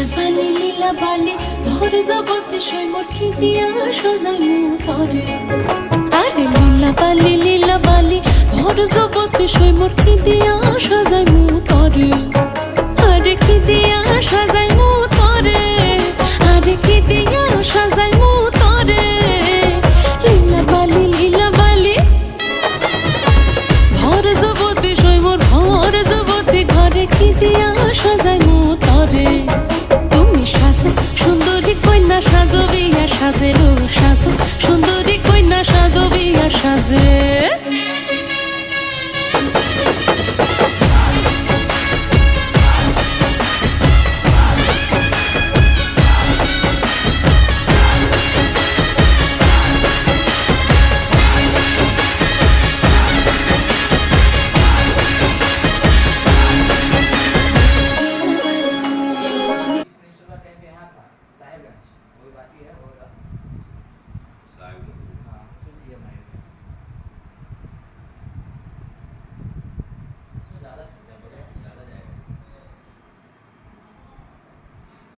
লীলা বালি ভোর জগতে সৈমর খিদিয়া সাজাইমু তরে আরে লীলা বালি ভোর জগতে সৈমর খিদিয়া সাজাইমু তরে আরে খিদিয়া সাজাইমু তরে আরে খিদিয়া সাজাইমু তরে লীলা বালি ভোর জগতে সৈমর ভোর জগতে ঘরে খিদিয়া সাজাইমু তরে সুন্দরী কন্যা সাজো বিয়া সাজে রো সাজো সুন্দরী কন্যা সাজো বিয়া সাজে Sai một. Sushi ở mày